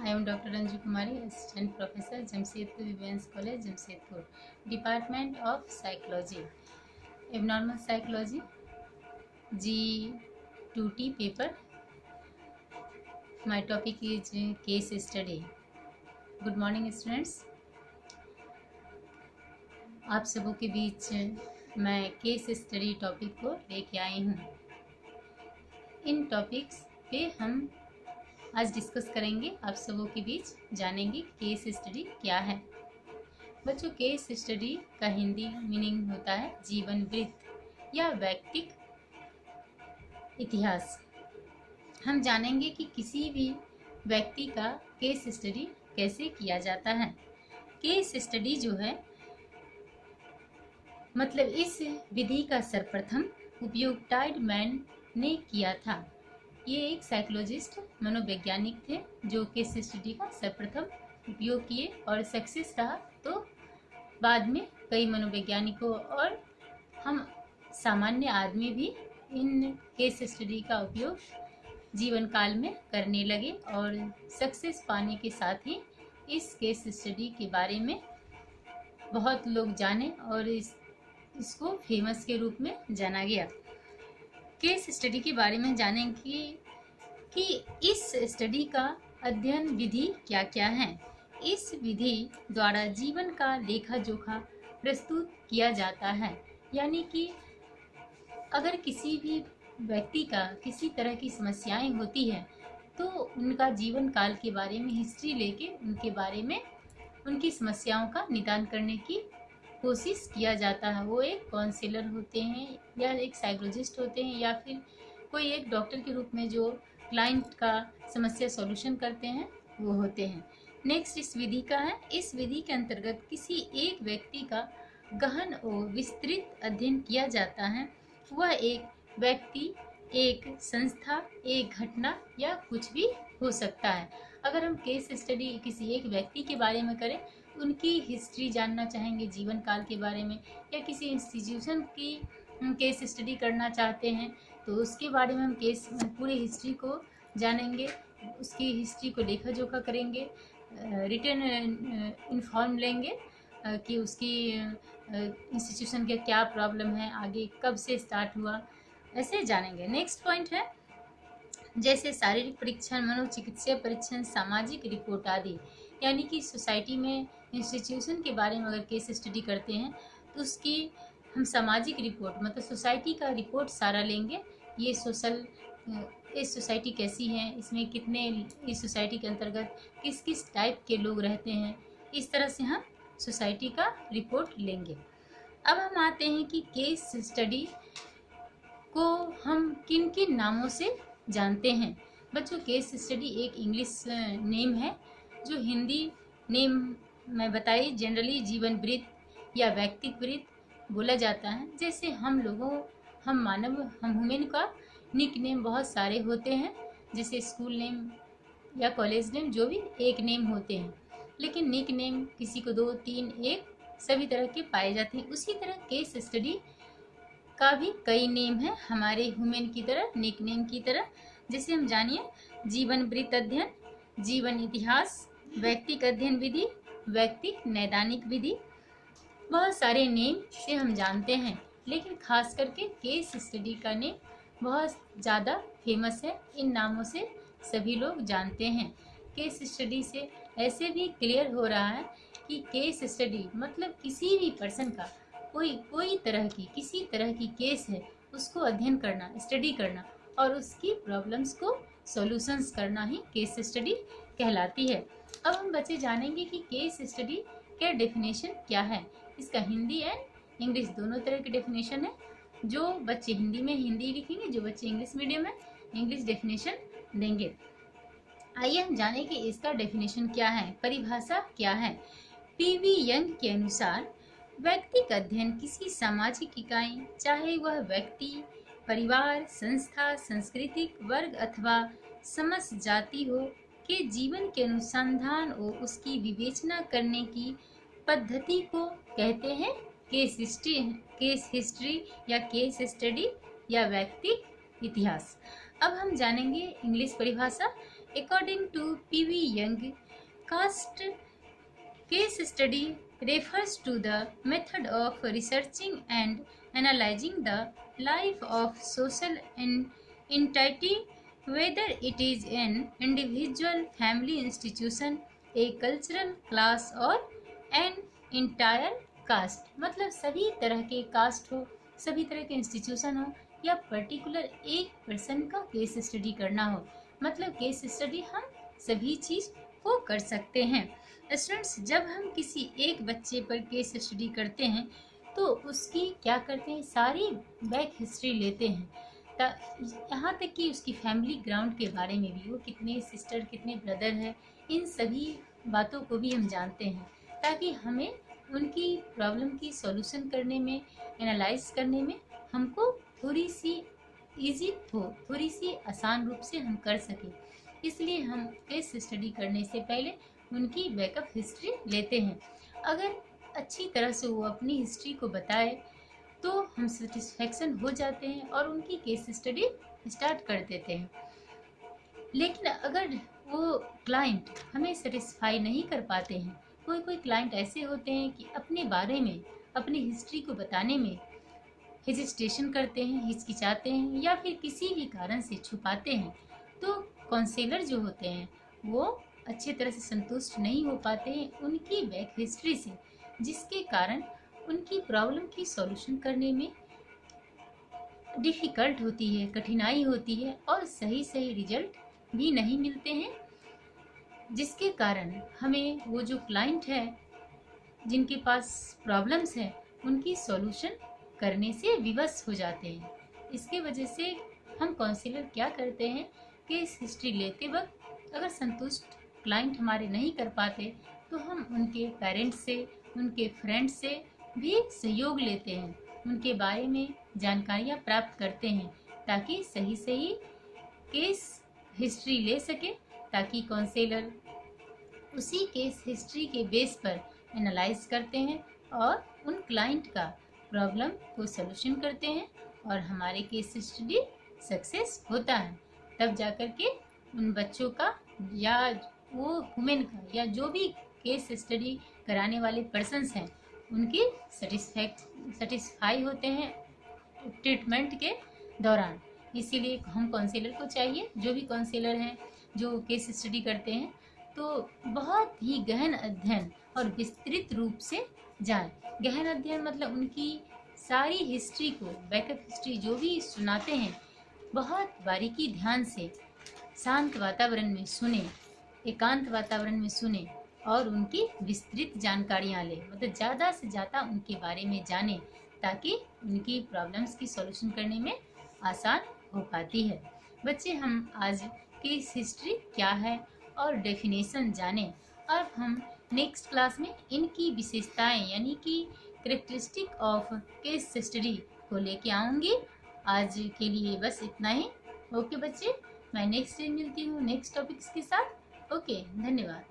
I am Dr. Anju Kumari, Assistant Professor, Jamshedpur Women's College, Jamshedpur, Department of Psychology, Abnormal Psychology, G2T paper. My topic is case study. Good morning, students. आप सबों के बीच मैं case study topic को लेके आई हूँ। इन topics पे हम आज डिस्कस करेंगे, आप सबों के बीच जानेंगे केस स्टडी क्या है। बच्चों, केस स्टडी का हिंदी मीनिंग होता है जीवन वृत्त या व्यक्तिक इतिहास। हम जानेंगे कि किसी भी व्यक्ति का केस स्टडी कैसे किया जाता है। केस स्टडी जो है मतलब इस विधि का सर्वप्रथम उपयोग टाइडमैन ने किया था। ये एक साइकोलॉजिस्ट मनोवैज्ञानिक थे जो केस स्टडी का सर्वप्रथम उपयोग किए और सक्सेस रहा, तो बाद में कई मनोवैज्ञानिकों और हम सामान्य आदमी भी इन केस स्टडी का उपयोग जीवन काल में करने लगे और सक्सेस पाने के साथ ही इस केस स्टडी के बारे में बहुत लोग जाने और इसको फेमस के रूप में जाना गया। केस स्टडी के बारे में जानेंगे कि इस स्टडी का अध्ययन विधि क्या क्या है। इस विधि द्वारा जीवन का लेखा जोखा प्रस्तुत किया जाता है, यानी कि अगर किसी भी व्यक्ति का किसी तरह की समस्याएं होती है तो उनका जीवन काल के बारे में हिस्ट्री लेके उनके बारे में उनकी समस्याओं का निदान करने की कोशिश किया जाता है। वो एक काउंसलर होते हैं या एक साइकोलॉजिस्ट होते हैं या फिर कोई एक डॉक्टर के रूप में जो क्लाइंट का समस्या सॉल्यूशन करते हैं वो होते हैं। नेक्स्ट इस विधि का है, इस विधि के अंतर्गत किसी एक व्यक्ति का गहन और विस्तृत अध्ययन किया जाता है। वह एक व्यक्ति, एक संस्था, एक घटना या कुछ भी हो सकता है। अगर हम केस स्टडी किसी एक व्यक्ति के बारे में करें, उनकी हिस्ट्री जानना चाहेंगे जीवन काल के बारे में, या किसी इंस्टीट्यूशन की केस स्टडी करना चाहते हैं तो उसके बारे में हम पूरी हिस्ट्री को जानेंगे, उसकी हिस्ट्री को लेखा जोखा करेंगे, रिटन इन्फॉर्म लेंगे कि उसकी इंस्टीट्यूशन का क्या प्रॉब्लम है, आगे कब से स्टार्ट हुआ, ऐसे जानेंगे। नेक्स्ट पॉइंट है जैसे शारीरिक परीक्षण, मनोचिकित्सीय परीक्षण, सामाजिक रिपोर्ट आदि। यानी कि सोसाइटी में इंस्टीट्यूशन के बारे में अगर केस स्टडी करते हैं तो उसकी हम सामाजिक रिपोर्ट मतलब सोसाइटी का रिपोर्ट सारा लेंगे। ये सोसाइटी कैसी है, इसमें कितने, इस सोसाइटी के अंतर्गत किस किस टाइप के लोग रहते हैं, इस तरह से हम सोसाइटी का रिपोर्ट लेंगे। अब हम आते हैं कि केस स्टडी को हम किन किन नामों से जानते हैं। बच्चों, केस स्टडी एक इंग्लिश नेम है जो हिंदी नेम में बताई जनरली जीवन वृत्त या व्यक्तिक वृत्त बोला जाता है। जैसे हम ह्यूमन का निक नेम बहुत सारे होते हैं, जैसे स्कूल नेम या कॉलेज नेम जो भी एक नेम होते हैं, लेकिन निक नेम किसी को 2, 3, 1 सभी तरह के पाए जाते हैं। उसी तरह केस स्टडी का भी कई नेम है हमारे ह्यूमन की तरह, निक नेम की तरह। जैसे हम जानिए जीवन वृत्त अध्ययन, जीवन इतिहास, व्यक्तिक अध्ययन विधि, व्यक्तिक नैदानिक विधि, बहुत सारे नेम से हम जानते हैं, लेकिन खास करके केस स्टडी का नेम बहुत ज़्यादा फेमस है। इन नामों से सभी लोग जानते हैं। केस स्टडी से ऐसे भी क्लियर हो रहा है कि केस स्टडी मतलब किसी भी पर्सन का कोई तरह की किसी तरह की केस है उसको अध्ययन करना, स्टडी करना और उसकी प्रॉब्लम्स को सॉल्यूशंस करना ही केस स्टडी कहलाती है। अब हम बच्चे जानेंगे कि केस स्टडी का डेफिनेशन क्या है। इसका हिंदी एंड इंग्लिश दोनों तरह की डेफिनेशन है। जो बच्चे हिंदी में हिंदी लिखेंगे, जो बच्चे इंग्लिश मीडियम में इंग्लिश डेफिनेशन देंगे। आइए हम जानें कि इसका डेफिनेशन क्या है, परिभाषा क्या है। पीवी यंग के अनुसार व्यक्तिक अध्ययन किसी सामाजिक इकाई, चाहे वह व्यक्ति, परिवार, संस्था, सांस्कृतिक वर्ग अथवा समस्त जाति हो, के जीवन के अनुसंधान और उसकी विवेचना करने की पद्धति को कहते हैं केस हिस्ट्री या केस स्टडी या व्यक्तिक इतिहास। अब हम जानेंगे इंग्लिश परिभाषा। According to P.V. Young, caste case study refers to the method of researching and analyzing the life of social entity, whether it is an individual, family, institution, a cultural class or an entire caste. मतलब सभी तरह के cast हो, सभी तरह के institution हो, या पर्टिकुलर एक पर्सन का केस स्टडी करना हो। मतलब केस स्टडी हम सभी चीज़ को कर सकते हैं। स्टूडेंट्स, जब हम किसी एक बच्चे पर केस स्टडी करते हैं तो उसकी क्या करते हैं, सारी बैक हिस्ट्री लेते हैं, यहाँ तक कि उसकी फैमिली ग्राउंड के बारे में भी, वो कितने सिस्टर कितने ब्रदर हैं, इन सभी बातों को भी हम जानते हैं, ताकि हमें उनकी प्रॉब्लम की सॉल्यूशन करने में, एनालाइज करने में हमको थोड़ी सी इजी हो, थोड़ी सी आसान रूप से हम कर सकें। इसलिए हम केस स्टडी करने से पहले उनकी बैकअप हिस्ट्री लेते हैं। अगर अच्छी तरह से वो अपनी हिस्ट्री को बताए तो हम सेटिस्फेक्शन हो जाते हैं और उनकी केस स्टडी स्टार्ट कर देते हैं। लेकिन अगर वो क्लाइंट हमें सेटिस्फाई नहीं कर पाते हैं, कोई क्लाइंट ऐसे होते हैं कि अपने बारे में, अपनी हिस्ट्री को बताने में हेजिटेशन करते हैं, हिचकिचाते हैं, या फिर किसी भी कारण से छुपाते हैं, तो काउंसलर जो होते हैं वो अच्छी तरह से संतुष्ट नहीं हो पाते हैं उनकी बैक हिस्ट्री से, जिसके कारण उनकी प्रॉब्लम की सॉल्यूशन करने में डिफ़िकल्ट होती है, कठिनाई होती है, और सही रिजल्ट भी नहीं मिलते हैं, जिसके कारण हमें वो जो क्लाइंट है जिनके पास प्रॉब्लम्स है उनकी सॉल्यूशन करने से विवश हो जाते हैं। इसके वजह से हम काउंसलर क्या करते हैं, केस हिस्ट्री लेते वक्त अगर संतुष्ट क्लाइंट हमारे नहीं कर पाते तो हम उनके पेरेंट्स से, उनके फ्रेंड्स से भी सहयोग लेते हैं, उनके बारे में जानकारियाँ प्राप्त करते हैं, ताकि सही केस हिस्ट्री ले सके, ताकि काउंसलर उसी केस हिस्ट्री के बेस पर एनालाइज करते हैं और उन क्लाइंट का प्रॉब्लम को सॉल्यूशन करते हैं और हमारे केस स्टडी सक्सेस होता है। तब जाकर के उन बच्चों का या वो वुमेन का या जो भी केस स्टडी कराने वाले पर्सन्स हैं उनकी सेटिस्फाई होते हैं ट्रीटमेंट के दौरान। इसीलिए हम काउंसलर को चाहिए, जो भी काउंसलर हैं जो केस स्टडी करते हैं, तो बहुत ही गहन अध्ययन और विस्तृत रूप से जाएं। गहन अध्ययन मतलब उनकी सारी हिस्ट्री को, बैकअप हिस्ट्री जो भी सुनाते हैं, बहुत बारीकी ध्यान से शांत वातावरण में सुने, एकांत वातावरण में सुने और उनकी विस्तृत जानकारियाँ लें। मतलब ज़्यादा से ज़्यादा उनके बारे में जाने, ताकि उनकी प्रॉब्लम्स की सॉल्यूशन करने में आसान हो पाती है। बच्चे, हम आज केस हिस्ट्री क्या है और डेफिनेशन जाने। अब हम नेक्स्ट क्लास में इनकी विशेषताएं यानी कि कैरेक्टरिस्टिक ऑफ केस स्टडी को लेके आऊँगी। आज के लिए बस इतना ही। ओके बच्चे, मैं नेक्स्ट डे मिलती हूँ नेक्स्ट टॉपिक्स के साथ। ओके, धन्यवाद।